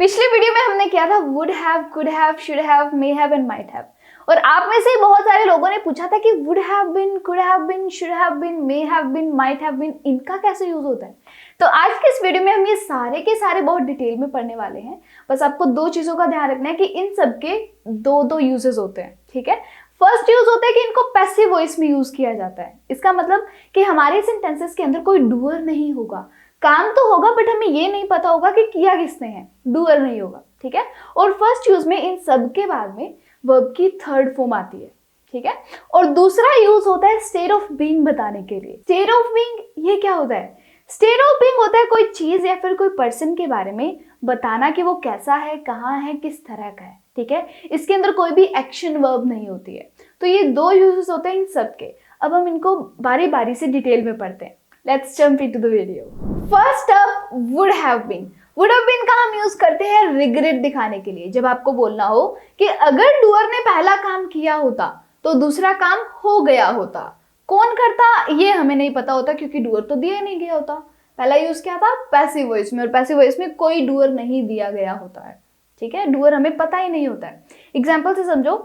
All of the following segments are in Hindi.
पिछले वीडियो में हमने किया था would have, could have, should have, may have and might have. और आप में से बहुत सारे लोगों ने पूछा था कि would have been, could have been, should have been, may have been, might have been, इनका कैसे यूज होता है। तो आज के इस वीडियो में हम ये सारे के सारे बहुत डिटेल में पढ़ने वाले हैं। बस आपको दो चीजों का ध्यान रखना है कि इन सबके दो दो यूजेस होते हैं, ठीक है। फर्स्ट यूज होता है कि इनको पैसिव वॉइस में यूज किया जाता है। इसका मतलब कि हमारे सेंटेंसेस के अंदर कोई डूअर नहीं होगा, काम तो होगा बट हमें ये नहीं पता होगा कि किया किसने है, डूअर नहीं होगा, ठीक है। और फर्स्ट यूज में इन सब के बाद में वर्ब की थर्ड फॉर्म आती है, ठीक है। और दूसरा यूज होता है स्टेट ऑफ बीइंग बताने के लिए। स्टेट ऑफ बीइंग ये क्या होता है? स्टेट ऑफ बीइंग होता है कोई चीज या फिर कोई पर्सन के बारे में बताना कि वो कैसा है, कहाँ है, किस तरह का है, ठीक है। इसके अंदर कोई भी एक्शन वर्ब नहीं होती है। तो ये दो यूजेस होते हैं इन सब के। अब हम इनको बारी बारी से डिटेल में पढ़ते हैं। Let's jump into the video. First up, would have been. Would have been का हम यूज करते हैं रिग्रेट दिखाने के लिए। जब आपको बोलना हो कि अगर डूअर ने पहला काम किया होता तो दूसरा काम हो गया होता। कौन करता ये हमें नहीं पता होता क्योंकि डूअर तो दिया नहीं गया होता। पहला यूज क्या था? पैसिव वॉइस में। और पैसिव वॉइस में कोई डूअर नहीं दिया गया होता है, ठीक है। डूअर हमें पता ही नहीं होता है। एग्जाम्पल से समझो,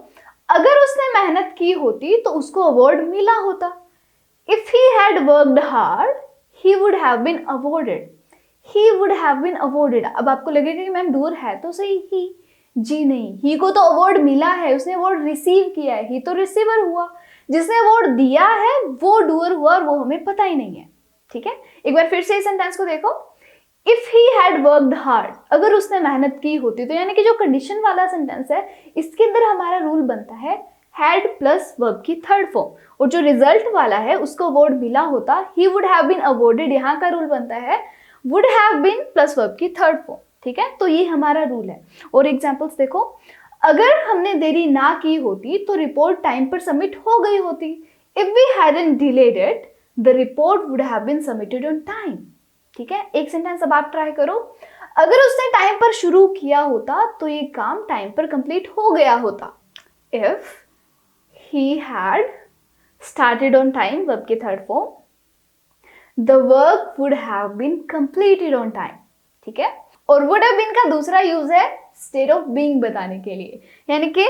अगर उसने मेहनत की होती तो उसको अवार्ड मिला होता। If he had worked hard, he would have been awarded. He would have been awarded. अब आपको लगेगा कि मैम डूअर है तो सही ही, जी नहीं, ही को तो अवार्ड मिला है, उसने अवार्ड रिसीव किया है, ही तो रिसीवर हुआ। जिसने अवार्ड दिया है वो डूअर हुआ और वो हमें पता ही नहीं है, ठीक है। एक बार फिर से इस सेंटेंस को देखो। If he had worked hard, अगर उसने मेहनत की होती, तो यानी कि जो कंडीशन वाला सेंटेंस है इसके अंदर हमारा रूल बनता है हैड प्लस वर्ब की थर्ड फॉर्म। और जो रिजल्ट वाला है उसको अवार्ड मिला होता, he would have been awarded, यहाँ का रूल बनता है would have been plus verb की थर्ड फॉर्म, ठीक है। तो ये हमारा रूल है। और एग्जांपल्स देखो, अगर हमने देरी ना की होती तो रिपोर्ट टाइम पर सबमिट हो गई होती। If we hadn't delayed it the report would have been submitted on time, ठीक है। एक सेंटेंस अब आप ट्राई करो, अगर उसने टाइम पर शुरू किया होता तो ये काम टाइम पर कंप्लीट हो गया होता। If he had started on time, verb की third form, the work would have been completed on time, ठीक है। और would have been का दूसरा यूज है state of being बताने के लिए। यानी कि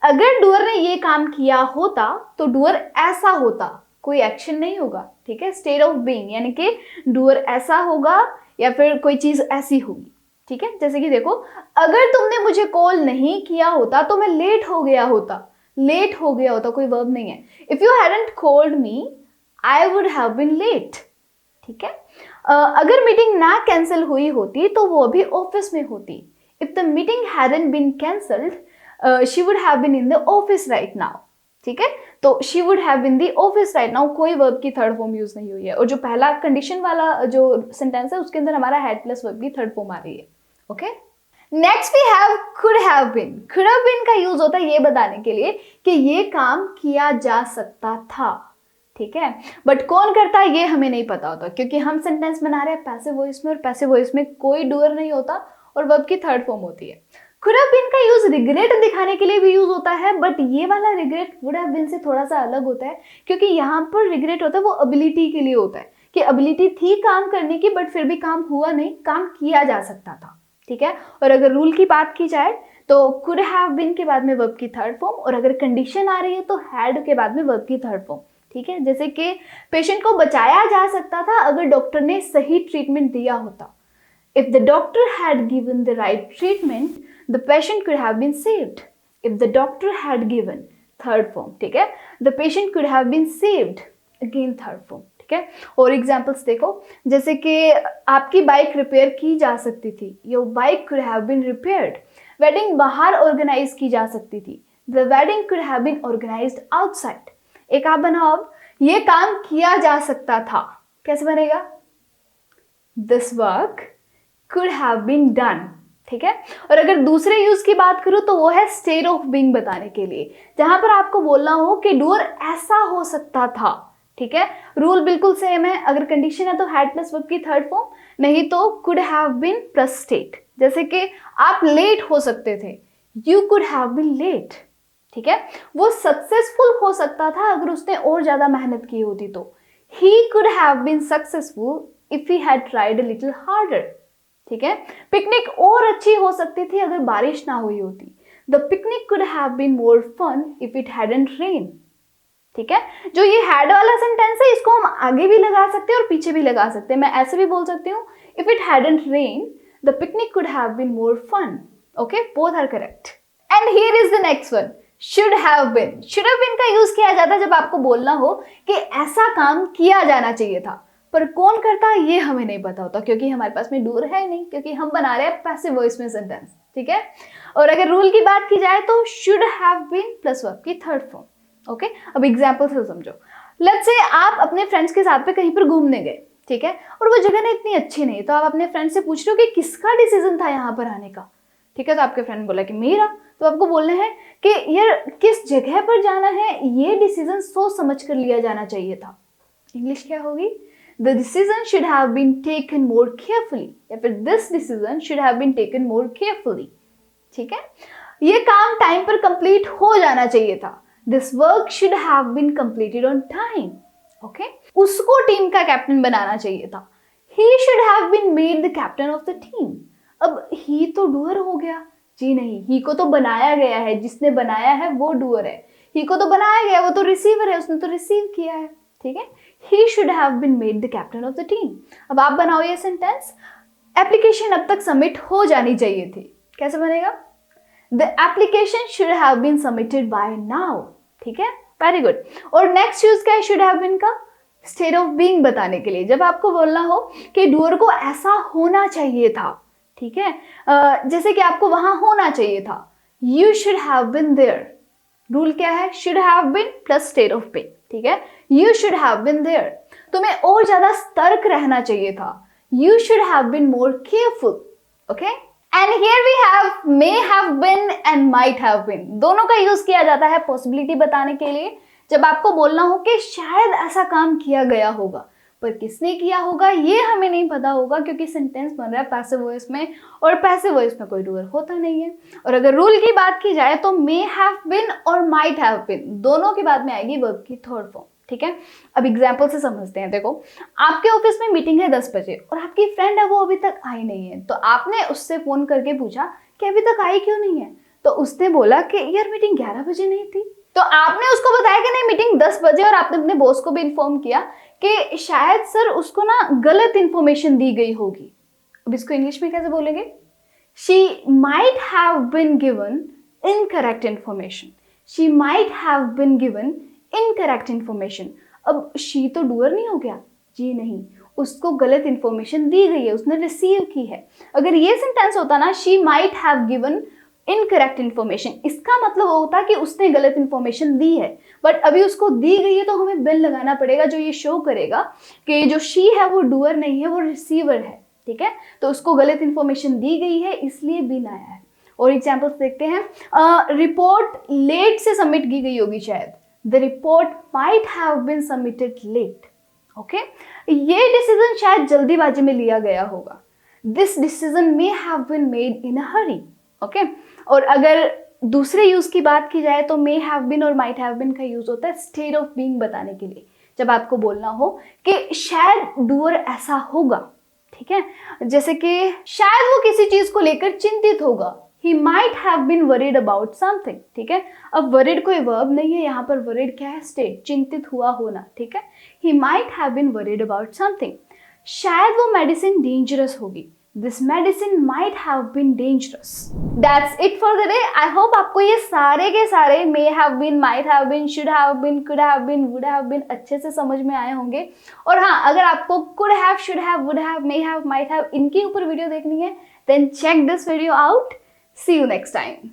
अगर डूअर ने ये काम किया होता तो डूअर ऐसा होता, कोई एक्शन नहीं होगा, ठीक है। स्टेट ऑफ बीइंग यानी कि डूअर ऐसा होगा या फिर कोई चीज ऐसी होगी, ठीक है। जैसे कि देखो, अगर तुमने मुझे कॉल नहीं किया होता तो मैं लेट हो गया होता। लेट हो गया होता कोई वर्ब नहीं है। If you hadn't called me I would have been late, ठीक है। अगर मीटिंग ना कैंसिल हुई होती तो वो अभी ऑफिस में होती। If the meeting hadn't been cancelled she would have been in the office right now, ठीक है। तो she would have been the office right now, कोई वर्ब की थर्ड फॉर्म यूज नहीं हुई है। और जो पहला कंडीशन वाला जो सेंटेंस है उसके अंदर हमारा हैड प्लस वर्ब की थर्ड फॉर्म आ रही है, okay. Next we have could have been. Could have been का यूज होता है ये बताने के लिए कि ये काम किया जा सकता था, ठीक है। बट कौन करता है ये हमें नहीं पता होता क्योंकि हम सेंटेंस बना रहे हैं पैसिव वॉइस में, और पैसिव वॉइस में कोई डूअर नहीं होता और वर्ब की थर्ड फॉर्म होती है। कुड हैव बीन का यूज रिग्रेट दिखाने के लिए भी यूज होता है, बट ये वाला रिग्रेट वुड हैव बीन से थोड़ा सा अलग होता है क्योंकि यहाँ पर रिग्रेट होता है वो एबिलिटी के लिए होता है कि एबिलिटी थी काम करने की बट फिर भी काम हुआ नहीं, काम किया जा सकता था, ठीक है। और अगर रूल की बात की जाए तो कुड हैव बीन के बाद में वर्ब की थर्ड फॉर्म, और अगर कंडीशन आ रही है तो हैड के बाद में वर्ब की थर्ड फॉर्म, ठीक है। जैसे कि पेशेंट को बचाया जा सकता था अगर डॉक्टर ने सही ट्रीटमेंट दिया होता। If the doctor had given the right treatment the patient could have been saved. If the doctor had given, third form, ठीक है, the patient could have been saved, again third form, ठीक है। और एग्जांपल्स देखो, जैसे कि आपकी बाइक रिपेयर की जा सकती थी, your bike could have been repaired. Wedding बाहर ऑर्गेनाइज की जा सकती थी, the wedding could have been organised outside. एक आप बनाओ, अब ये काम किया जा सकता था, कैसे बनेगा? This work could have been done, ठीक है। और अगर दूसरे यूज की बात करूं तो वो है स्टेट ऑफ बीइंग बताने के लिए, जहां पर आपको बोलना हो कि डूअर ऐसा हो सकता था, ठीक है। रूल बिल्कुल सेम है, अगर कंडीशन है तो हैड प्लस वर्ब की थर्ड फॉर्म, नहीं तो could have been plus state. जैसे कि आप लेट हो सकते थे, you could have been late, ठीक है। वो सक्सेसफुल हो सकता था अगर उसने और ज्यादा मेहनत की होती तो, he could have been successful if he had tried a little harder, ठीक है। पिकनिक और अच्छी हो सकती थी अगर बारिश ना हुई होती। The picnic could have been more fun if it hadn't rain. ठीक है, जो ये हैड वाला सेंटेंस है इसको हम आगे भी लगा सकते हैं और पीछे भी लगा सकते हैं। मैं ऐसे भी बोल सकती हूँ, if it hadn't rain the picnic could have been more fun. Okay, both are correct. And here is the next one, should have been. Should have been का यूज किया जाता है जब आपको बोलना हो कि ऐसा काम किया जाना चाहिए था, पर कौन करता है ये हमें नहीं पता होता, क्योंकि हमारे पास में डूर है नहीं, क्योंकि हम बना रहे हैं पैसिव वॉइस में सेंटेंस। ठीक है, और अगर रूल की बात की जाए तो should have been plus verb की थर्ड फॉर्म। ओके, अब एग्जाम्पल से समझो। लेट्स से आप अपने फ्रेंड्स के साथ पे कहीं पर घूमने गए, ठीक है, और वो जगह ना इतनी अच्छी नहीं, तो आप अपने फ्रेंड से पूछ रहे हो कि किसका डिसीजन था यहाँ पर आने का। ठीक है, तो आपके फ्रेंड बोला कि मेरा, तो आपको बोलना है कि यार किस जगह पर जाना है ये डिसीजन सोच समझ कर लिया जाना चाहिए था। इंग्लिश क्या होगी? The decision should have been taken more carefully, या फिर this decision should have been taken more carefully. ठीक है, ये काम टाइम पर कंप्लीट हो जाना चाहिए था। This work should have been completed on time. Okay, उसको टीम का कैप्टन बनाना चाहिए था। He should have been made the captain of the team. अब ही तो डूअर हो गया जी नहीं, ही को तो बनाया गया है, जिसने बनाया है वो डूअर है, ही को तो बनाया गया, वो तो रिसीवर है, उसने तो रिसीव किया है। ठीक है, he should have been made the captain of the team. अब आप बनाओ ये सेंटेंस, एप्लीकेशन अब तक सबमिट हो जानी चाहिए थी। कैसे बनेगा? The application should have been submitted by now. ठीक है, वेरी गुड। और नेक्स्ट यूज क्या है शुड हैव बीन का? स्टेट ऑफ बीइंग बताने के लिए, जब आपको बोलना हो कि डूअर को ऐसा होना चाहिए था। ठीक है, जैसे कि आपको वहां होना चाहिए था, you should have been there. Rule क्या है? Should have been plus state of being. ठीक है, you should have been there. तुम्हें और ज्यादा सतर्क रहना चाहिए था, you should have been more careful. Okay, and here we have may have been and might have been. दोनों का यूज किया जाता है पॉसिबिलिटी बताने के लिए, जब आपको बोलना हो कि शायद ऐसा काम किया गया होगा, पर किसने किया होगा ये हमें नहीं पता होगा, क्योंकि सेंटेंस बन रहा है पैसिव वॉइस में, और पैसिव वॉइस में कोई डूअर होता नहीं है। और अगर रूल की बात की जाए तो मे हैव बीन और माइट हैव बीन दोनों के बाद में आएगी वर्ब की थर्ड फॉर्म। ठीक है, अब एग्जाम्पल से समझते हैं। देखो, आपके ऑफिस में मीटिंग है 10 बजे और आपकी फ्रेंड है वो अभी तक आई नहीं है, तो आपने उससे फोन करके पूछा कि अभी तक आई क्यों नहीं है, तो उसने बोला कि यार मीटिंग 11 बजे नहीं थी। तो आपने उसको बताया कि नहीं मीटिंग 10 बजे, और आपने अपने बॉस को भी इन्फॉर्म किया कि शायद सर उसको ना गलत इंफॉर्मेशन दी गई होगी। अब इसको इंग्लिश में कैसे बोलेंगे? She might have been given incorrect information. She might have been given incorrect information. अब शी तो डूअर नहीं हो गया जी नहीं, उसको गलत इंफॉर्मेशन दी गई है, उसने रिसीव की है। अगर ये सेंटेंस होता ना, she might have given incorrect information, इसका मतलब होता कि उसने गलत इंफॉर्मेशन दी है, बट अभी उसको दी गई है तो हमें बिल लगाना पड़ेगा जो ये शो करेगा कि जो शी है वो डूअर नहीं है, वो रिसीवर है। ठीक है, तो उसको गलत इंफॉर्मेशन दी गई है इसलिए बिल आया है। और एग्जाम्पल्स देखते हैं। रिपोर्ट लेट से सबमिट की गई होगी शायद, the report might have been submitted late. Okay, ये डिसीजन शायद जल्दीबाजी में लिया गया होगा, this decision may have been made in a hurry. Okay, और अगर दूसरे यूज की बात की जाए तो मे हैव बीन और माइट हैव बीन का यूज होता है स्टेट ऑफ बीइंग बताने के लिए, जब आपको बोलना हो कि शायद डूअर ऐसा होगा। ठीक है, जैसे कि शायद वो किसी चीज को लेकर चिंतित होगा, he might have been worried about something। ठीक है, अब worried कोई verb नहीं है, यहाँ पर worried क्या है? state, चिंतित हुआ होना। ठीक है, he might have been worried about something। शायद वो मेडिसिन डेंजरस होगी, this medicine might have been dangerous। That's it for the day। I hope आपको ये सारे के सारे may have been, might have been, should have been, could have been, would have been अच्छे से समझ में आए होंगे। और हाँ, अगर आपको could have, should have, would have, may have, might have इनके ऊपर वीडियो देखनी है, then check this video out। See you next time।